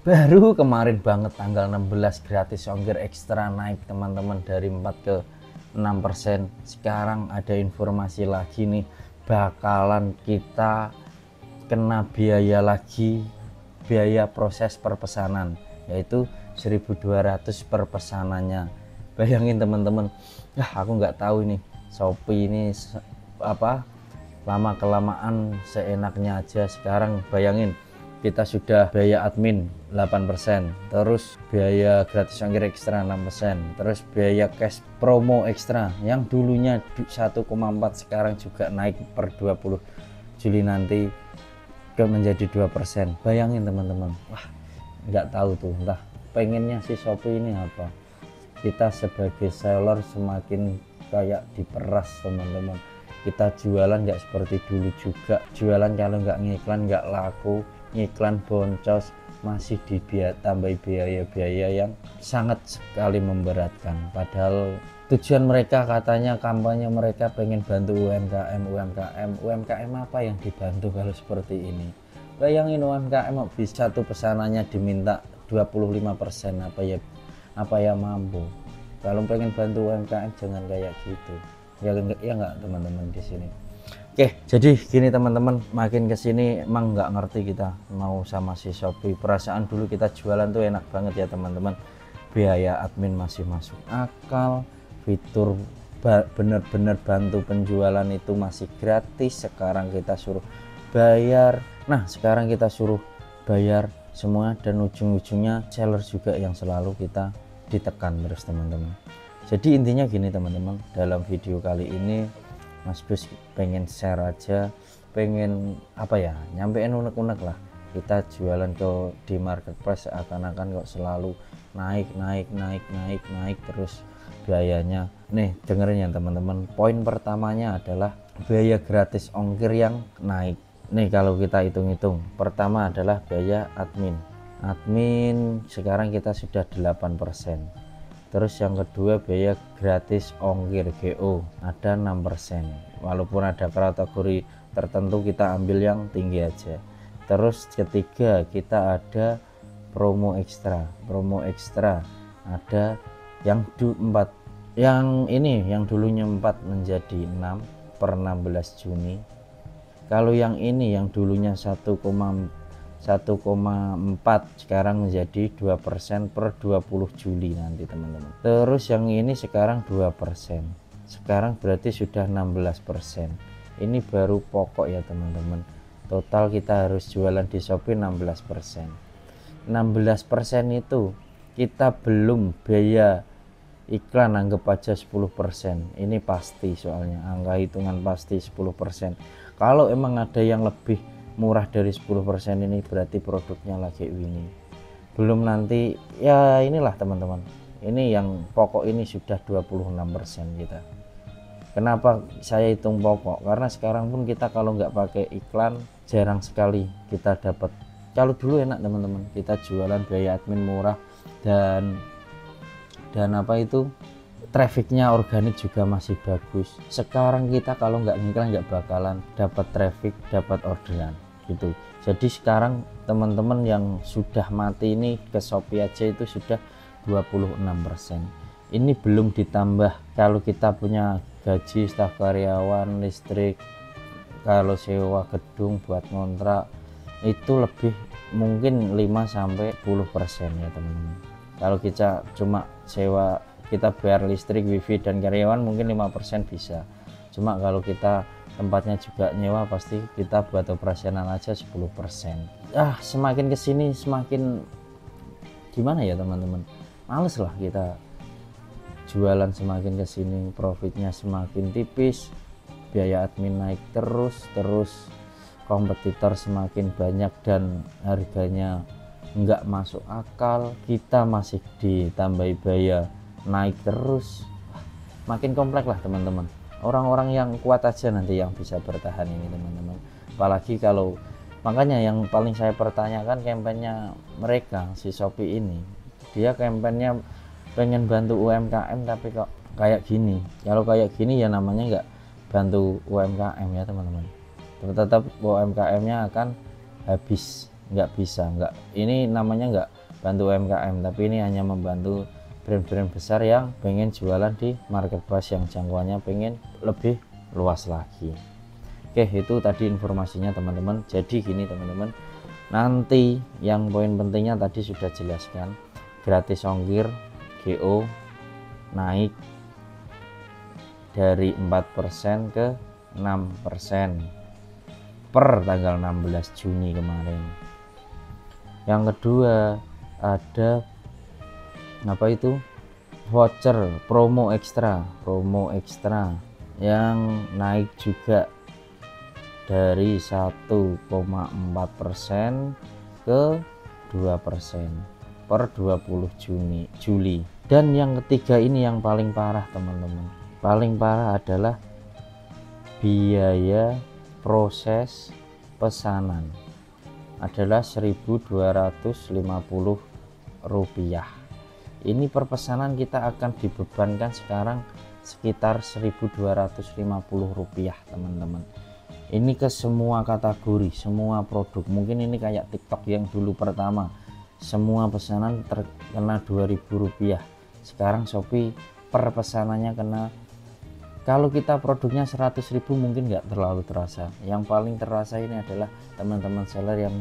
Baru kemarin banget tanggal 16 gratis ongkir ekstra naik teman-teman dari 4 ke 6%. Sekarang ada informasi lagi nih, bakalan kita kena biaya lagi, biaya proses perpesanan, yaitu 1.200 per pesanannya. Bayangin teman-teman, aku nggak tahu ini Shopee ini apa, lama kelamaan seenaknya aja. Sekarang bayangin, kita sudah biaya admin 8%, terus biaya gratis ongkir ekstra 6%, terus biaya cash promo ekstra yang dulunya 1,4 sekarang juga naik per 20 Juli nanti ke menjadi 2%. Bayangin teman-teman, nggak tahu tuh, entah pengennya si Shopee ini apa. Kita sebagai seller semakin kayak diperas teman-teman. Kita jualan nggak seperti dulu juga, jualan kalau nggak ngiklan nggak laku, ngiklan boncos, masih tambah biaya-biaya yang sangat sekali memberatkan. Padahal tujuan mereka katanya kampanye mereka pengen bantu UMKM apa yang dibantu kalau seperti ini. Bayangin UMKM bisa satu pesanannya diminta 25%, apa ya mampu. Kalau pengen bantu UMKM jangan kayak gitu. Ya enggak teman-teman di sini. Oke, jadi gini teman-teman, makin kesini emang nggak ngerti kita mau sama si Shopee. Perasaan dulu kita jualan tuh enak banget ya teman-teman, biaya admin masih masuk akal, fitur bener-bener bantu penjualan itu masih gratis. Sekarang kita suruh bayar, nah sekarang kita suruh bayar semua, dan ujung-ujungnya seller juga yang selalu kita ditekan terus teman-teman. Jadi intinya gini teman-teman, dalam video kali ini Mas Bus pengen share aja, pengen nyampein unek-unek lah. Kita jualan di marketplace seakan-akan kok selalu naik terus biayanya. Nih dengerin ya teman-teman, poin pertamanya adalah biaya gratis ongkir yang naik. Nih kalau kita hitung-hitung, pertama adalah biaya admin sekarang kita sudah 8%. Terus yang kedua biaya gratis ongkir GO ada 6%, walaupun ada kategori tertentu kita ambil yang tinggi aja. Terus ketiga kita ada promo ekstra ada yang 4, yang ini yang dulunya 4 menjadi 6 per 16 Juni. Kalau yang ini yang dulunya 1,4 sekarang menjadi 2% per 20 Juli nanti teman-teman. Terus yang ini sekarang 2%, sekarang berarti sudah 16%. Ini baru pokok ya teman-teman. Total kita harus jualan di Shopee 16%. 16% itu kita belum biaya iklan, anggap aja 10%. Ini pasti, soalnya angka hitungan pasti 10%. Kalau emang ada yang lebih murah dari 10% ini berarti produknya lagi winning. Belum nanti ya inilah teman-teman, ini yang pokok ini sudah 26% kita. Kenapa saya hitung pokok? Karena sekarang pun kita kalau nggak pakai iklan jarang sekali kita dapat. Kalau dulu enak teman-teman, kita jualan biaya admin murah dan trafficnya organik juga masih bagus. Sekarang kita kalau nggak ngiklan nggak bakalan dapat traffic, dapat orderan gitu. Jadi sekarang teman-teman yang sudah mati ini ke Shopee aja itu sudah 26%. Ini belum ditambah kalau kita punya gaji staf karyawan, listrik, kalau sewa gedung buat ngontrak itu lebih mungkin 5-10% ya teman-teman. Kalau kita cuma sewa, kita bayar listrik, wifi dan karyawan mungkin 5% bisa. Cuma kalau kita tempatnya juga nyewa, pasti kita buat operasional aja 10%. Semakin kesini semakin gimana ya teman-teman, males lah kita jualan. Semakin kesini profitnya semakin tipis, biaya admin naik terus, kompetitor semakin banyak dan harganya nggak masuk akal, kita masih ditambahi biaya naik terus. Makin kompleks lah teman-teman. Orang-orang yang kuat aja nanti yang bisa bertahan ini teman-teman. Apalagi kalau, makanya yang paling saya pertanyakan kampanye mereka si Shopee ini, dia kampanye pengen bantu UMKM tapi kok kayak gini. Kalau kayak gini ya namanya nggak bantu UMKM ya teman-teman. Tetap UMKM nya akan habis, nggak bisa, nggak, ini namanya bantu UMKM, tapi ini hanya membantu brand-brand besar yang pengen jualan di marketplace yang jangkauannya pengen lebih luas lagi. Oke, itu tadi informasinya teman-teman. Jadi gini teman-teman, nanti yang poin pentingnya tadi sudah jelaskan, gratis ongkir GO naik dari 4% ke 6% per tanggal 16 Juni kemarin. Yang kedua ada apa itu, voucher promo ekstra yang naik juga dari 1,4% ke 2% per 20 Juli. Dan yang ketiga ini yang paling parah teman-teman, paling parah adalah biaya proses pesanan adalah Rp1.250. Ini per pesanan kita akan dibebankan sekarang sekitar Rp1.250 teman-teman. Ini ke semua kategori, semua produk. Mungkin ini kayak TikTok yang dulu pertama, semua pesanan terkena Rp2.000. Sekarang Shopee per pesanannya kena, kalau kita produknya 100.000 mungkin nggak terlalu terasa. Yang paling terasa ini adalah teman-teman seller yang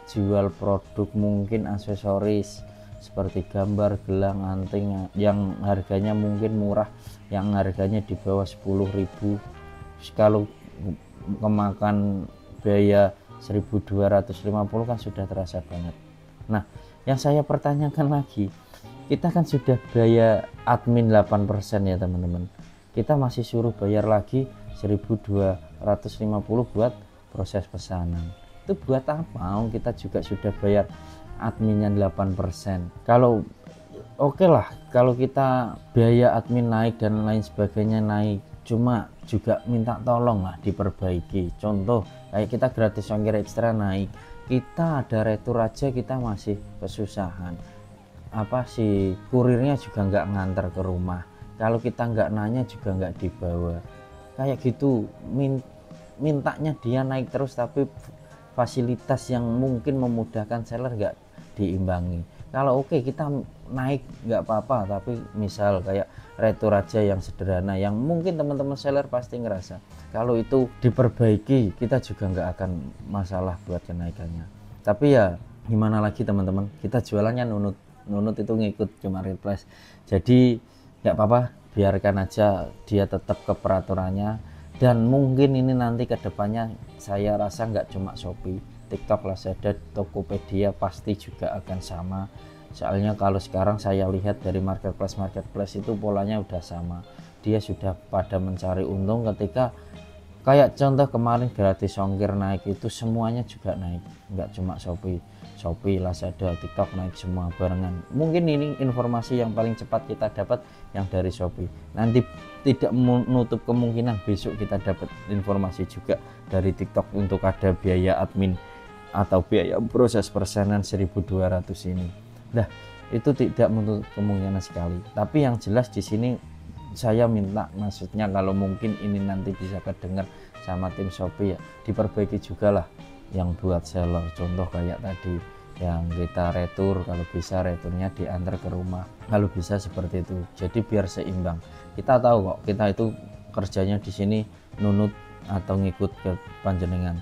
jual produk mungkin aksesoris seperti gambar, gelang, anting yang harganya mungkin murah, yang harganya di bawah 10.000. Kalau kemakan biaya 1.250 kan sudah terasa banget. Nah, yang saya pertanyakan lagi, kita kan sudah biaya admin 8% ya teman-teman, kita masih suruh bayar lagi 1.250 buat proses pesanan. Itu buat apa? Kita juga sudah bayar adminnya 8%. Kalau oke lah, kalau kita biaya admin naik dan lain sebagainya naik, cuma juga minta tolong lah diperbaiki. Contoh kayak kita gratis ongkir ekstra naik, kita ada retur aja kita masih kesusahan. Apa sih, kurirnya juga nggak ngantar ke rumah, kalau kita nggak nanya juga nggak dibawa, kayak gitu. Mintanya dia naik terus tapi fasilitas yang mungkin memudahkan seller nggak diimbangi. Kalau oke kita naik nggak apa-apa, tapi misal kayak retur aja yang sederhana yang mungkin teman-teman seller pasti ngerasa kalau itu diperbaiki kita juga nggak akan masalah buat kenaikannya. Tapi ya gimana lagi teman-teman, kita jualannya nunut itu ngikut ke marketplace, jadi nggak apa-apa, biarkan aja dia tetap ke peraturannya. Dan mungkin ini nanti kedepannya saya rasa nggak cuma Shopee, TikTok, Lazada, Tokopedia pasti juga akan sama. Soalnya kalau sekarang saya lihat dari marketplace itu polanya udah sama, dia sudah pada mencari untung. Ketika kayak contoh kemarin gratis ongkir naik, itu semuanya juga naik, nggak cuma Shopee, Lazada, TikTok naik semua barengan. Mungkin ini informasi yang paling cepat kita dapat yang dari Shopee. Nanti tidak menutup kemungkinan besok kita dapat informasi juga dari TikTok untuk ada biaya admin atau biaya proses pesanan 1.200 ini. Nah, itu tidak menutup kemungkinan sekali. Tapi yang jelas di sini saya minta, maksudnya kalau mungkin ini nanti bisa kedengar sama tim Shopee ya, diperbaiki juga lah yang buat seller. Contoh kayak tadi yang kita retur, kalau bisa returnya diantar ke rumah, kalau bisa seperti itu. Jadi biar seimbang. Kita tahu kok kita itu kerjanya di sini nunut atau ngikut ke panjenengan,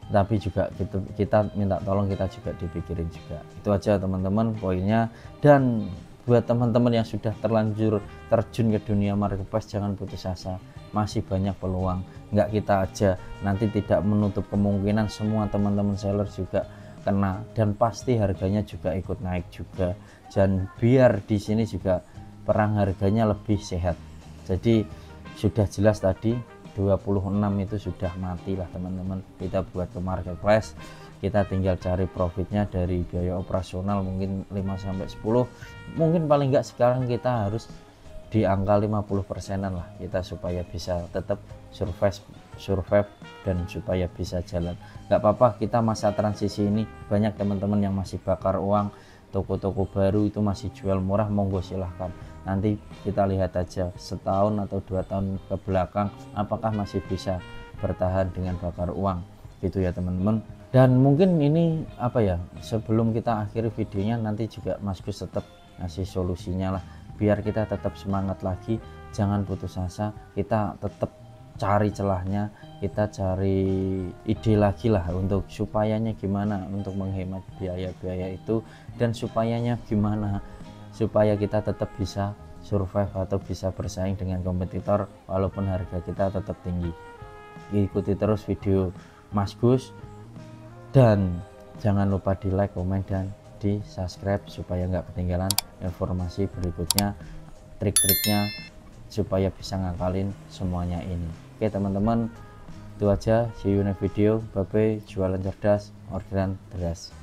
tapi juga kita minta tolong, kita juga dipikirin juga. Itu aja teman-teman poinnya. Dan buat teman-teman yang sudah terlanjur terjun ke dunia marketplace, jangan putus asa, masih banyak peluang. Nggak kita aja, nanti tidak menutup kemungkinan semua teman-teman seller juga kena, dan pasti harganya juga ikut naik juga. Dan biar di sini juga perang harganya lebih sehat. Jadi sudah jelas tadi 26 itu sudah mati lah teman-teman. Kita buat ke marketplace, kita tinggal cari profitnya dari biaya operasional mungkin 5-10, mungkin paling enggak sekarang kita harus di angka 50%-an lah kita, supaya bisa tetap survive dan supaya bisa jalan. Nggak apa-apa, kita masa transisi ini banyak teman-teman yang masih bakar uang, toko-toko baru itu masih jual murah, monggo silahkan. Nanti kita lihat aja setahun atau 2 tahun ke belakang apakah masih bisa bertahan dengan bakar uang gitu ya teman-teman. Dan mungkin ini apa ya, sebelum kita akhiri videonya, nanti juga Mas Gus tetap ngasih solusinya lah, biar kita tetap semangat lagi, jangan putus asa, kita tetap cari celahnya, kita cari ide lagi lah untuk supayanya gimana untuk menghemat biaya-biaya itu, dan supayanya gimana supaya kita tetap bisa survive atau bisa bersaing dengan kompetitor walaupun harga kita tetap tinggi. Ikuti terus video Mas Gus, dan jangan lupa di like, komen, dan di subscribe supaya nggak ketinggalan informasi berikutnya, trik-triknya supaya bisa ngakalin semuanya ini. Oke teman-teman, itu aja, see you next video. Bye bye, jualan cerdas, orderan deras.